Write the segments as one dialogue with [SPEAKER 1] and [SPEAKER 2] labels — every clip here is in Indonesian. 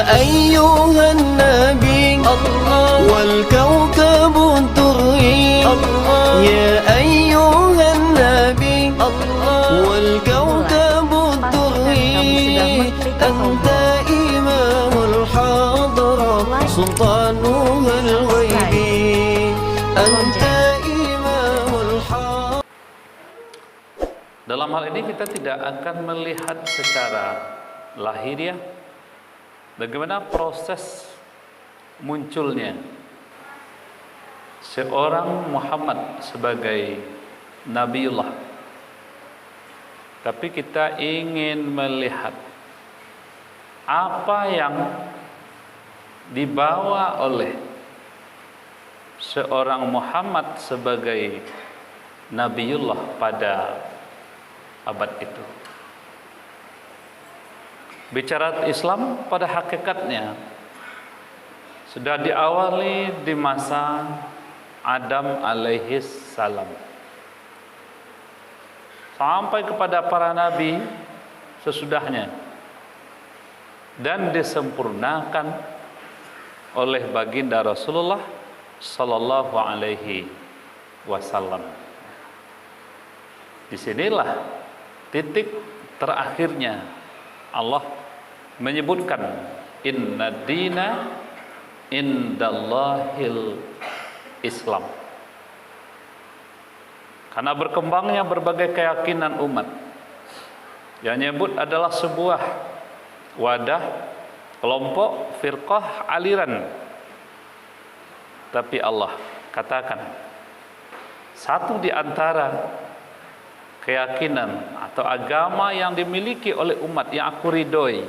[SPEAKER 1] أيها النبي والكوكب الدري يا أيها النبي والكوكب الدري أنت إمام الحضرة سلطانها الغيبي أنت إمام الحضرة.
[SPEAKER 2] Dalam hal ini kita tidak akan melihat secara lahiriah bagaimana proses munculnya seorang Muhammad sebagai Nabiullah, tapi kita ingin melihat apa yang dibawa oleh seorang Muhammad sebagai Nabiullah pada abad itu. Bicara Islam pada hakikatnya sudah diawali di masa Adam alaihis salam sampai kepada para nabi sesudahnya, dan disempurnakan oleh baginda Rasulullah sallallahu alaihi wasallam. Disinilah titik terakhirnya Allah menyebutkan inna dina indallahil Islam, karena berkembangnya berbagai keyakinan umat yang nyebut adalah sebuah wadah, kelompok, firqah, aliran, tapi Allah katakan satu di antara keyakinan atau agama yang dimiliki oleh umat yang aku ridhoi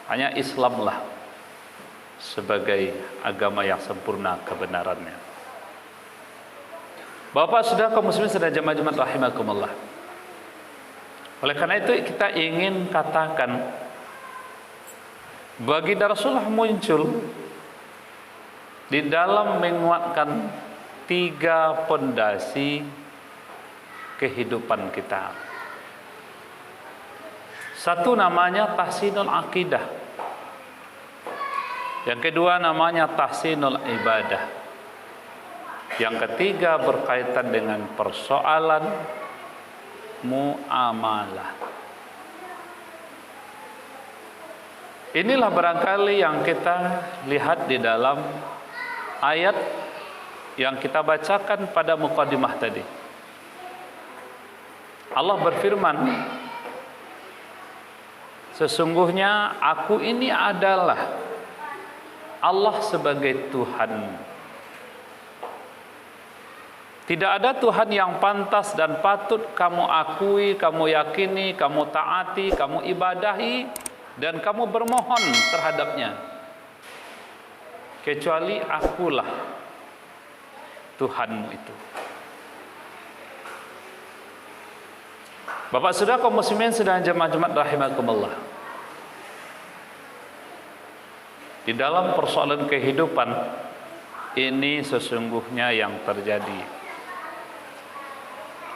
[SPEAKER 2] hanya Islamlah sebagai agama yang sempurna kebenarannya. Bapak sudah kaum muslimin sedang jemaah-jemaah rahimakumullah. Oleh karena itu kita ingin katakan baginda Rasulullah muncul di dalam menguatkan 3 pondasi kehidupan kita. Satu namanya tahsinul akidah, yang kedua namanya tahsinul ibadah, yang ketiga berkaitan dengan persoalan muamalah. Inilah barangkali yang kita lihat di dalam ayat yang kita bacakan pada mukadimah tadi. Allah berfirman, sesungguhnya aku ini adalah Allah sebagai Tuhan. Tidak ada Tuhan yang pantas dan patut kamu akui, kamu yakini, kamu taati, kamu ibadahi, dan kamu bermohon terhadapnya, kecuali akulah Tuhanmu itu. Bapak Saudara kaum muslimin sedang jemaah-jemaah rahimakumullah. Di dalam persoalan kehidupan ini sesungguhnya yang terjadi.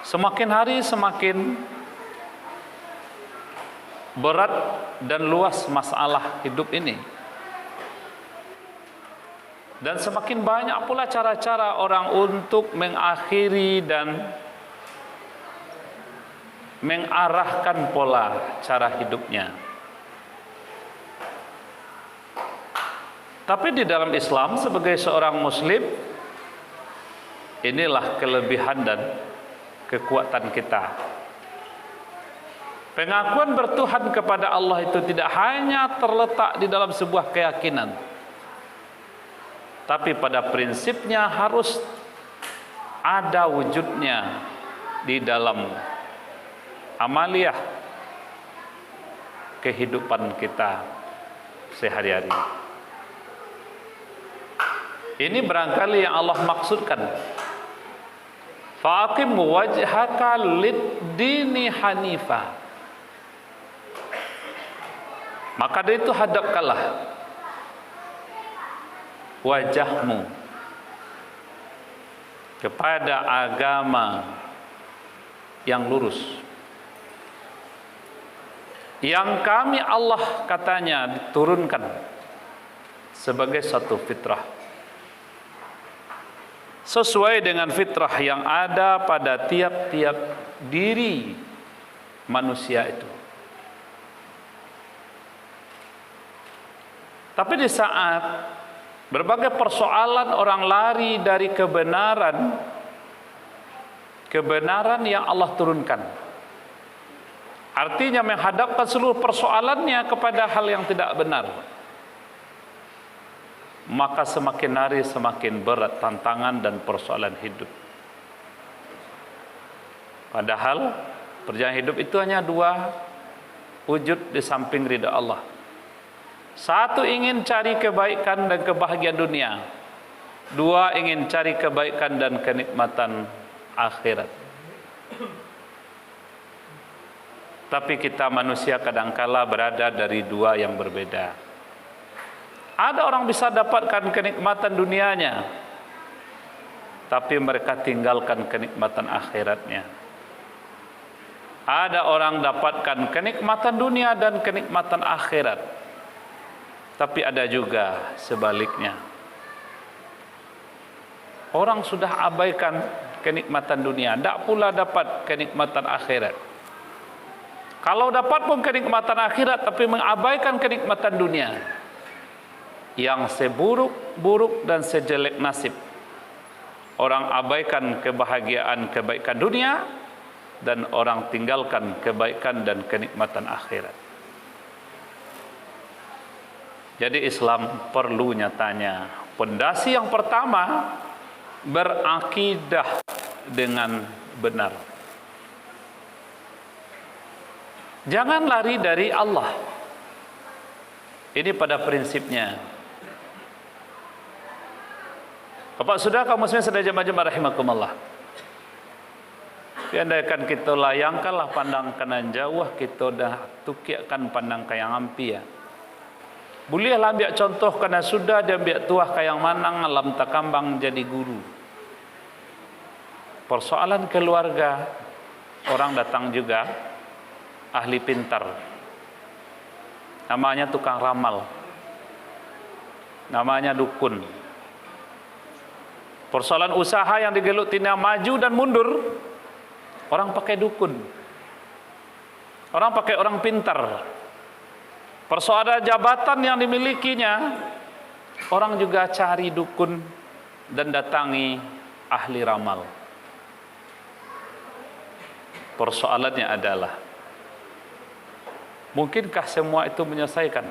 [SPEAKER 2] Semakin hari semakin berat dan luas masalah hidup ini. Dan semakin banyak pula cara-cara orang untuk mengakhiri dan mengarahkan pola cara hidupnya. Tapi di dalam Islam sebagai seorang muslim, inilah kelebihan dan kekuatan kita. Pengakuan bertuhan kepada Allah itu tidak hanya terletak di dalam sebuah keyakinan, tapi pada prinsipnya harus ada wujudnya di dalam amaliyah kehidupan kita sehari-hari. Ini barangkali yang Allah maksudkan. Faqim wajhaka lid-dini hanifa. Maka dari itu hadapkanlah wajahmu kepada agama yang lurus. yang kami Allah katanya diturunkan sebagai satu fitrah, sesuai dengan fitrah yang ada pada tiap-tiap diri manusia itu. Tapi di saat berbagai persoalan orang lari dari kebenaran yang Allah turunkan, artinya menghadapkan seluruh persoalannya kepada hal yang tidak benar, maka semakin hari semakin berat tantangan dan persoalan hidup. Padahal perjalanan hidup itu hanya dua wujud di samping ridha Allah. Satu, ingin cari kebaikan dan kebahagiaan dunia. Dua, ingin cari kebaikan dan kenikmatan akhirat. Tapi kita manusia kadangkala berada dari dua yang berbeda. Ada orang bisa dapatkan kenikmatan dunianya, tapi mereka tinggalkan kenikmatan akhiratnya. Ada orang dapatkan kenikmatan dunia dan kenikmatan akhirat, tapi ada juga sebaliknya. Orang sudah abaikan kenikmatan dunia, tidak pula dapat kenikmatan akhirat. Kalau dapat pun kenikmatan akhirat, tapi mengabaikan kenikmatan dunia, yang seburuk-buruk dan sejelek nasib. Orang abaikan kebahagiaan kebaikan dunia, dan orang tinggalkan kebaikan dan kenikmatan akhirat. Jadi Islam perlu nyatanya pondasi yang pertama, berakidah dengan benar. Jangan lari dari Allah. Ini pada prinsipnya. Bapak Saudara kaum muslimin sedaya jemaah rahimakumullah. Andaikan kita layangkanlah pandang kanan jauh, kita dah tukiakan pandang kayang ampi ya. Bolehlah ambil contoh karena sudah dia ambil tuah kayang manang alam takambang jadi guru. Persoalan keluarga, orang datang juga ahli pintar, namanya tukang ramal, namanya dukun. Persoalan usaha yang digelutinnya maju dan mundur, orang pakai dukun, orang pakai orang pintar. Persoalan jabatan yang dimilikinya, orang juga cari dukun dan datangi ahli ramal. Persoalannya adalah, mungkinkah semua itu menyelesaikan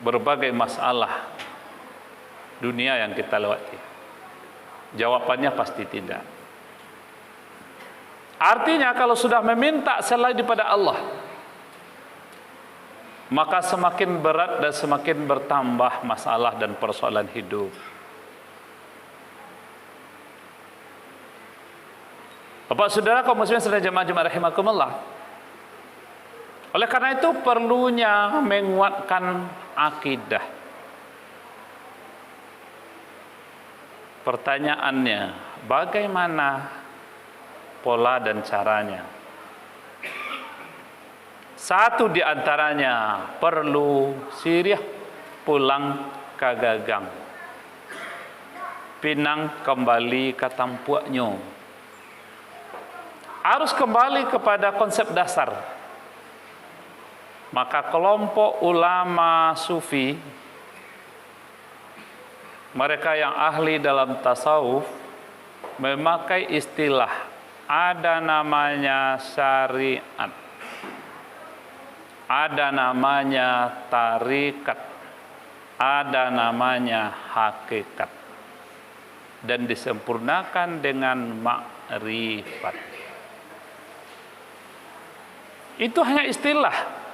[SPEAKER 2] berbagai masalah dunia yang kita lewati? Jawabannya pasti tidak. Artinya kalau sudah meminta selain daripada Allah, maka semakin berat dan semakin bertambah masalah dan persoalan hidup. Bapak Saudara kaum muslimin sedaya jemaah rahimakumullah. Oleh karena itu perlunya menguatkan akidah. Pertanyaannya, bagaimana pola dan caranya? Satu di antaranya perlu sirih pulang ke gagang, pinang kembali ke tampuaknya. Harus kembali kepada konsep dasar. Maka kelompok ulama sufi, mereka yang ahli dalam tasawuf, memakai istilah, ada namanya syariat, ada namanya tarikat, ada namanya hakikat, dan disempurnakan dengan makrifat. Itu hanya istilah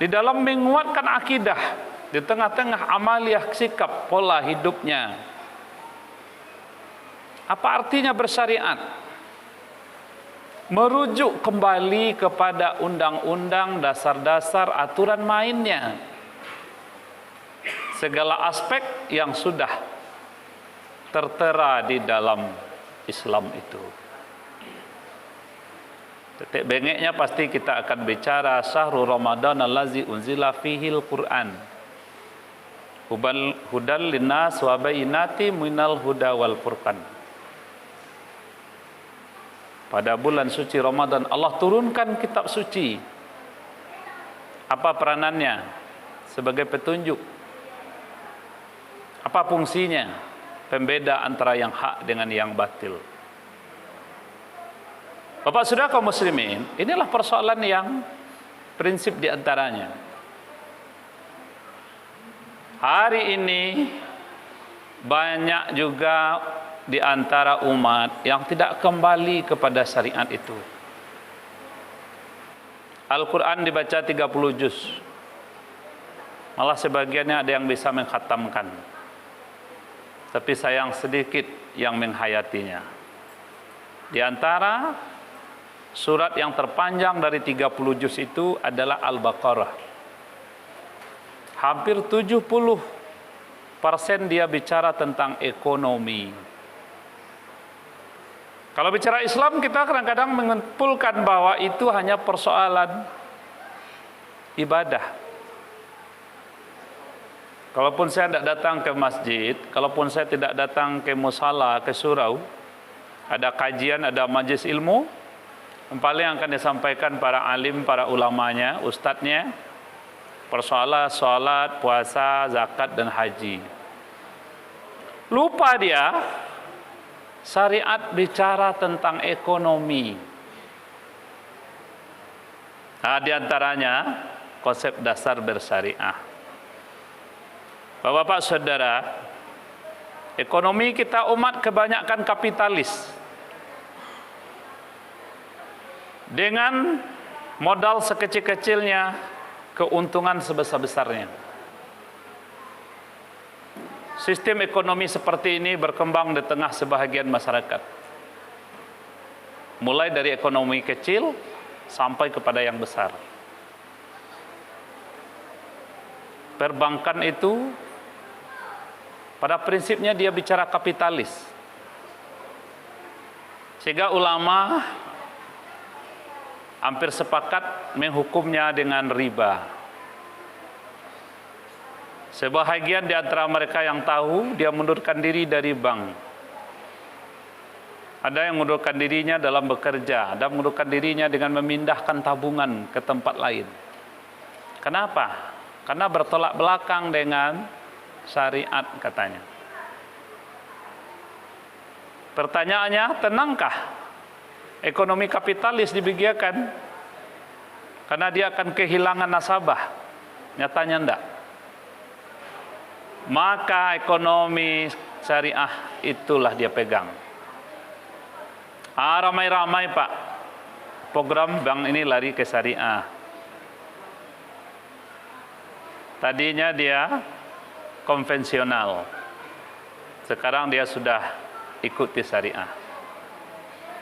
[SPEAKER 2] di dalam menguatkan akidah di tengah-tengah amaliyah sikap pola hidupnya. Apa artinya bersyariat? Merujuk kembali kepada undang-undang, dasar-dasar, aturan mainnya, segala aspek yang sudah tertera di dalam Islam itu. Titik bengeknya pasti kita akan bicara syahrul Ramadan allazi unzila fihil Qur'an. Hudal linnas wa bayyinati minal huda wal furqan. Pada bulan suci Ramadan Allah turunkan kitab suci. Apa peranannya? Sebagai petunjuk. Apa fungsinya? Pembeda antara yang hak dengan yang batil. Bapak Saudara kaum muslimin, inilah persoalan yang prinsip di antaranya. Hari ini banyak juga di antara umat yang tidak kembali kepada syariat itu. Al-Quran dibaca 30 juz. Malah sebagiannya ada yang bisa mengkhatamkan. Tapi sayang sedikit yang menghayatinya. Di antara surat yang terpanjang dari 30 juz itu adalah Al-Baqarah. Hampir 70% dia bicara tentang ekonomi. Kalau bicara Islam, kita kadang-kadang menyimpulkan bahwa itu hanya persoalan ibadah. Kalaupun saya tidak datang ke masjid, kalaupun saya tidak datang ke musala, ke surau, ada kajian, ada majelis ilmu, yang paling akan disampaikan para alim, para ulamanya, ustadznya, persoalan salat, puasa, zakat, dan haji. Lupa dia, syariat bicara tentang ekonomi. Nah, di antaranya konsep dasar bersyariah. Bapak-bapak saudara, ekonomi kita umat kebanyakan kapitalis. Dengan modal sekecil-kecilnya, keuntungan sebesar-besarnya. Sistem ekonomi seperti ini berkembang di tengah sebahagian masyarakat. Mulai dari ekonomi kecil sampai kepada yang besar. Perbankan itu pada prinsipnya dia bicara kapitalis. Sehingga ulama hampir sepakat menghukumnya dengan riba. Sebahagian di antara mereka yang tahu, dia mundurkan diri dari bank. Ada yang mundurkan dirinya dalam bekerja, ada yang mundurkan dirinya dengan memindahkan tabungan ke tempat lain. Kenapa? Karena bertolak belakang dengan syariat katanya. Pertanyaannya, tenangkah ekonomi kapitalis dibiarkan? Karena dia akan kehilangan nasabah. Nyatanya enggak. Maka ekonomi syariah itulah dia pegang. Ramai-ramai Pak, program bank ini lari ke syariah. Tadinya dia konvensional, sekarang dia sudah ikuti syariah.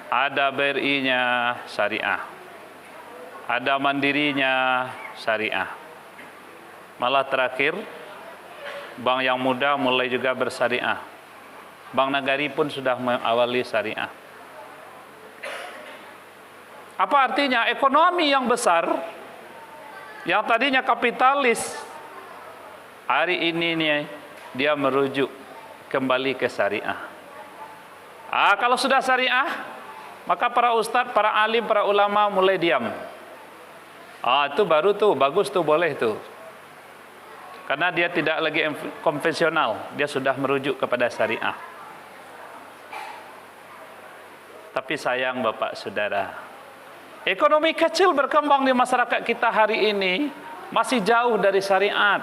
[SPEAKER 2] Ada BRI-nya syariah, ada mandirinya syariah. Malah terakhir bank yang muda mulai juga bersyariah. Bank Nagari pun sudah mengawali syariah. Apa artinya? Ekonomi yang besar, yang tadinya kapitalis, hari ini nih dia merujuk kembali ke syariah. Kalau sudah syariah, maka para ustadz, para alim, para ulama mulai diam. Itu baru tuh, bagus tuh, boleh tuh. Karena dia tidak lagi konvensional, dia sudah merujuk kepada syariah. Tapi sayang Bapak Saudara, ekonomi kecil berkembang di masyarakat kita hari ini masih jauh dari syariat.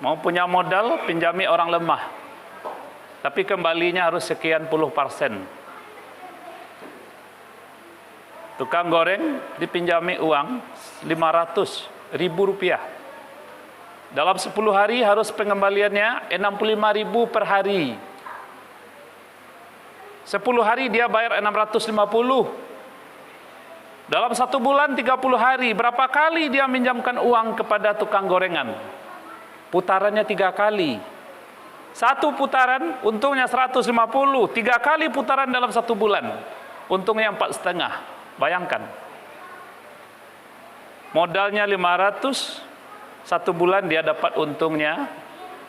[SPEAKER 2] Mau punya modal, pinjami orang lemah. Tapi kembalinya harus sekian puluh %. Tukang goreng dipinjami uang 500.000 rupiah. Dalam 10 hari harus pengembaliannya 65.000 per hari. 10 hari dia bayar 650. Dalam 1 bulan 30 hari, berapa kali dia minjamkan uang kepada tukang gorengan? Putarannya 3 kali. Satu putaran untungnya 150, 3 kali putaran dalam 1 bulan. Untungnya 4,5. Bayangkan. Modalnya 500, 1 bulan dia dapat untungnya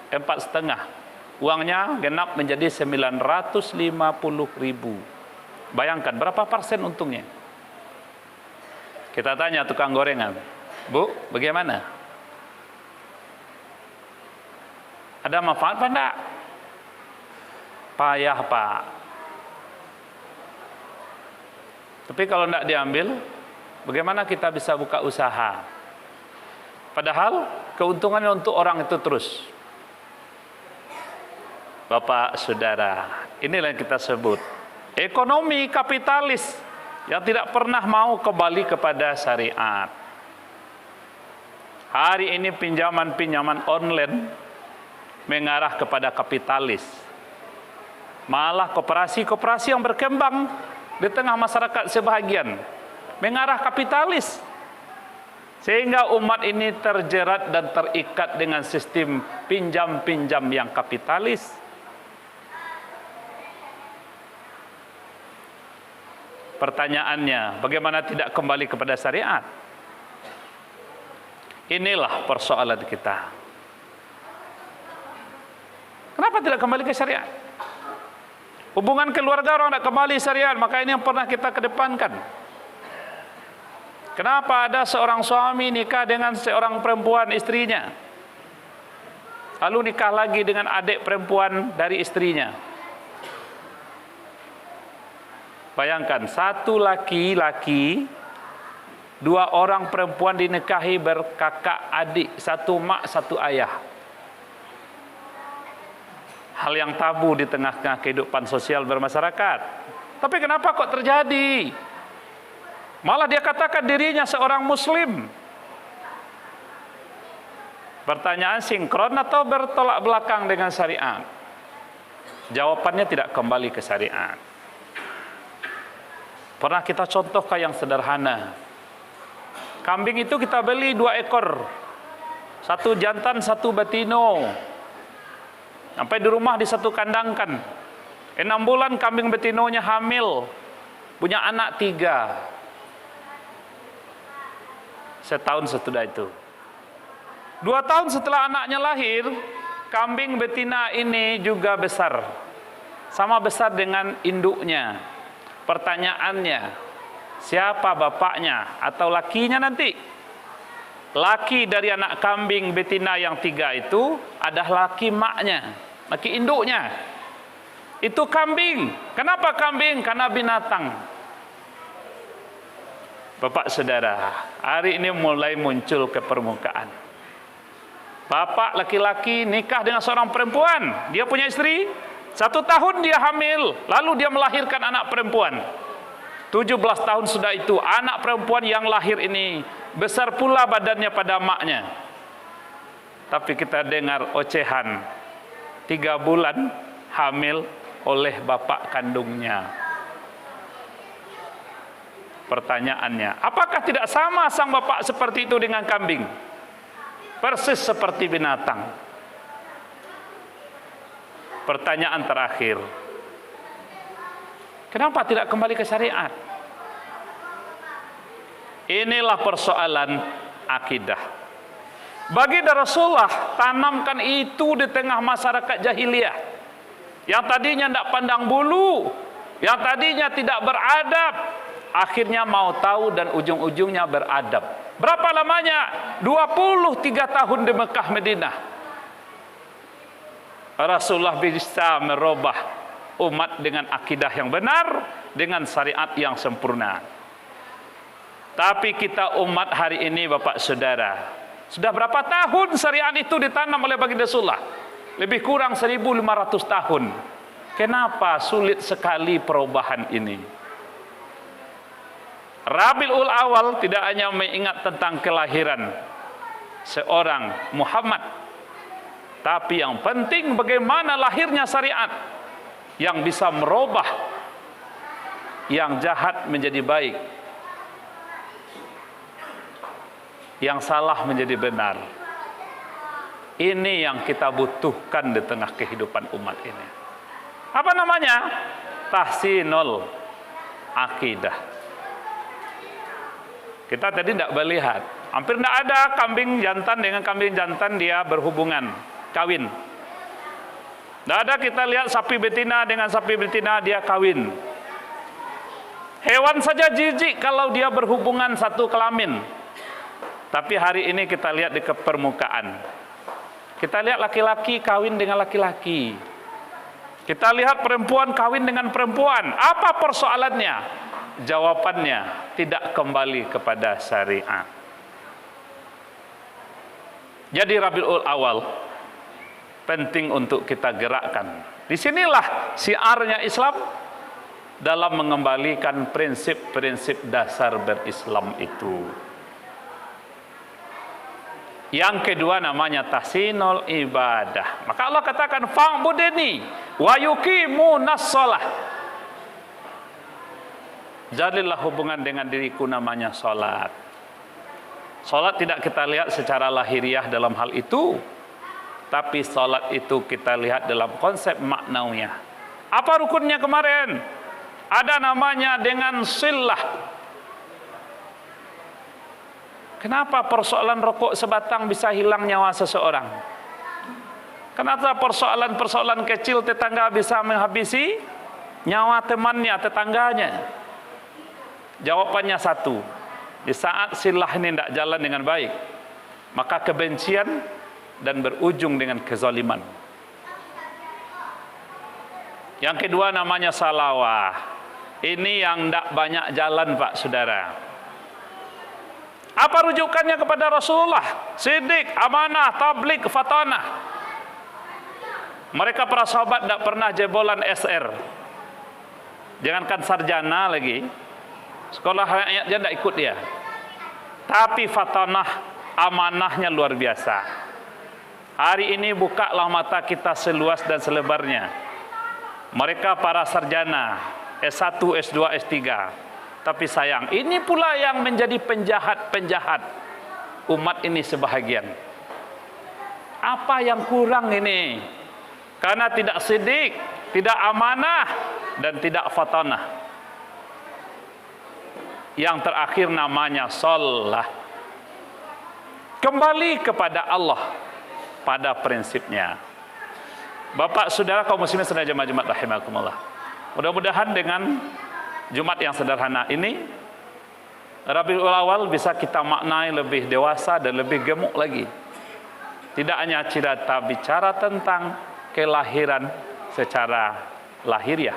[SPEAKER 2] 4,5. Uangnya genap menjadi 950.000. Bayangkan berapa persen untungnya. Kita tanya tukang gorengan, Bu, bagaimana? Ada manfaat apa enggak? Payah, Pak. Tapi kalau enggak diambil, bagaimana kita bisa buka usaha? Padahal keuntungannya untuk orang itu terus. Bapak, Saudara, inilah yang kita sebut ekonomi kapitalis yang tidak pernah mau kembali kepada syariat. Hari ini pinjaman-pinjaman online mengarah kepada kapitalis. Malah koperasi-koperasi yang berkembang di tengah masyarakat sebahagian mengarah kapitalis. Sehingga umat ini terjerat dan terikat dengan sistem pinjam-pinjam yang kapitalis. Pertanyaannya, bagaimana tidak kembali kepada syariat? Inilah persoalan kita. Kenapa tidak kembali ke syariat? Hubungan keluarga orang tidak kembali syariat, maka ini yang pernah kita kedepankan. Kenapa ada seorang suami nikah dengan seorang perempuan istrinya, lalu nikah lagi dengan adik perempuan dari istrinya? Bayangkan, satu laki-laki, 2 orang perempuan dinikahi berkakak adik, satu mak, satu ayah. Hal yang tabu di tengah-tengah kehidupan sosial bermasyarakat. Tapi kenapa kok terjadi? Malah dia katakan dirinya seorang muslim. Pertanyaan, sinkron atau bertolak belakang dengan syariat? Jawabannya tidak kembali ke syariat. Pernah kita contohkan yang sederhana. Kambing itu kita beli 2 ekor. 1 jantan, 1 betina. Sampai di rumah disatu kandangkan. 6 bulan kambing betinonya hamil. Punya anak 3. Setahun setelah itu. 2 tahun setelah anaknya lahir, kambing betina ini juga besar. Sama besar dengan induknya. Pertanyaannya, siapa bapaknya atau lakinya nanti? Laki dari anak kambing betina yang 3 itu adalah laki maknya, laki induknya. Itu kambing. Kenapa kambing? Karena binatang. Bapak, Saudara, hari ini mulai muncul ke permukaan. Bapak laki-laki nikah dengan seorang perempuan. Dia punya istri, 1 tahun dia hamil, lalu dia melahirkan anak perempuan. 17 tahun sudah itu, anak perempuan yang lahir ini besar pula badannya pada maknya. Tapi kita dengar ocehan, 3 bulan hamil oleh bapak kandungnya. Pertanyaannya, apakah tidak sama sang bapak seperti itu dengan kambing? Persis seperti binatang. Pertanyaan terakhir, kenapa tidak kembali ke syariat? Inilah persoalan akidah. Baginda Rasulullah tanamkan itu di tengah masyarakat jahiliyah. Yang tadinya tidak pandang bulu, yang tadinya tidak beradab, akhirnya mau tahu dan ujung-ujungnya beradab. Berapa lamanya? 23 tahun di Mekah Madinah. Rasulullah bisa merubah umat dengan akidah yang benar, dengan syariat yang sempurna. Tapi kita umat hari ini, Bapak Saudara, sudah berapa tahun syariat itu ditanam oleh baginda Rasulullah? Lebih kurang 1500 tahun. Kenapa sulit sekali perubahan ini? Rabiul Awal tidak hanya mengingat tentang kelahiran seorang Muhammad, tapi yang penting bagaimana lahirnya syariat yang bisa merubah yang jahat menjadi baik, yang salah menjadi benar. Ini yang kita butuhkan di tengah kehidupan umat ini. Apa namanya? Tahsinul akidah. Kita tadi tidak melihat, hampir tidak ada kambing jantan dengan kambing jantan dia berhubungan, kawin. Tidak ada kita lihat sapi betina dengan sapi betina dia kawin. Hewan saja jijik kalau dia berhubungan satu kelamin. Tapi hari ini kita lihat di permukaan. Kita lihat laki-laki kawin dengan laki-laki. Kita lihat perempuan kawin dengan perempuan. Apa persoalannya? Jawabannya tidak kembali kepada syariat. Jadi Rabiul Awal penting untuk kita gerakkan. Disinilah siarnya Islam dalam mengembalikan prinsip-prinsip dasar berislam itu. Yang kedua namanya tahsinul ibadah. Maka Allah katakan fa'budni wa yuqimunas shalah. Jadilah hubungan dengan diriku namanya salat. Salat tidak kita lihat secara lahiriah dalam hal itu, tapi salat itu kita lihat dalam konsep maknawiyah. Apa rukunnya kemarin? Ada namanya dengan silah. Kenapa persoalan rokok sebatang bisa hilang nyawa seseorang? Kenapa persoalan-persoalan kecil tetangga bisa menghabisi nyawa temannya, tetangganya? Jawabannya satu. Di saat silah ini tidak jalan dengan baik, maka kebencian dan berujung dengan kezaliman. Yang kedua namanya salawah. Ini yang tidak banyak jalan, Pak Saudara. Apa rujukannya kepada Rasulullah? Siddiq, amanah, tabligh, fatanah. Mereka para sahabat tidak pernah jebolan SR. Jangankan sarjana lagi, sekolah rakyat dia tidak ikut dia. Tapi fatanah, amanahnya luar biasa. Hari ini bukalah mata kita seluas dan selebarnya. Mereka para sarjana S1, S2, S3. Tapi sayang, ini pula yang menjadi penjahat-penjahat umat ini sebahagian. Apa yang kurang ini? Karena tidak sidik, tidak amanah, dan tidak fatanah. Yang terakhir namanya shalah. Kembali kepada Allah pada prinsipnya. Bapak, saudara, kaum muslimin sedaya jemaah rahimakumullah. Mudah-mudahan dengan Jumat yang sederhana ini, Rabiul Awal bisa kita maknai lebih dewasa dan lebih gemuk lagi. Tidak hanya cerita bicara tentang kelahiran secara lahiriah,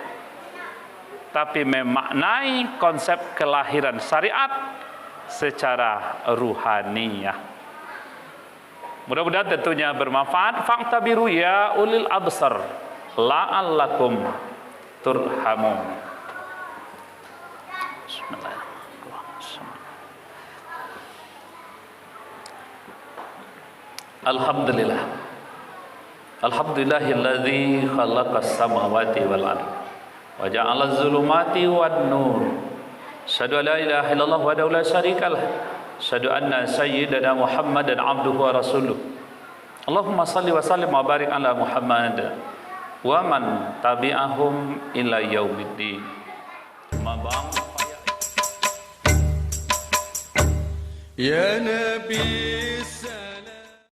[SPEAKER 2] tapi memaknai konsep kelahiran syariat secara ruhaniyah. Mudah-mudahan tentunya bermanfaat. Fa'tabiru ya ulil absar la'allakum turhamun. Alhamdulillah. Alhamdulillahilladzi khalaqas samawati wal ardh wa ja'alaz zulumati wan nur. Asyhadu an la ilaha illallah wahdahu la syarikalah. Asyhadu anna sayyidana Muhammadan abduhu wa rasuluh. Allahumma salli wa sallim wa barik ala Muhammad wa man tabi'ahum ila yaumiddin. Ya Nabi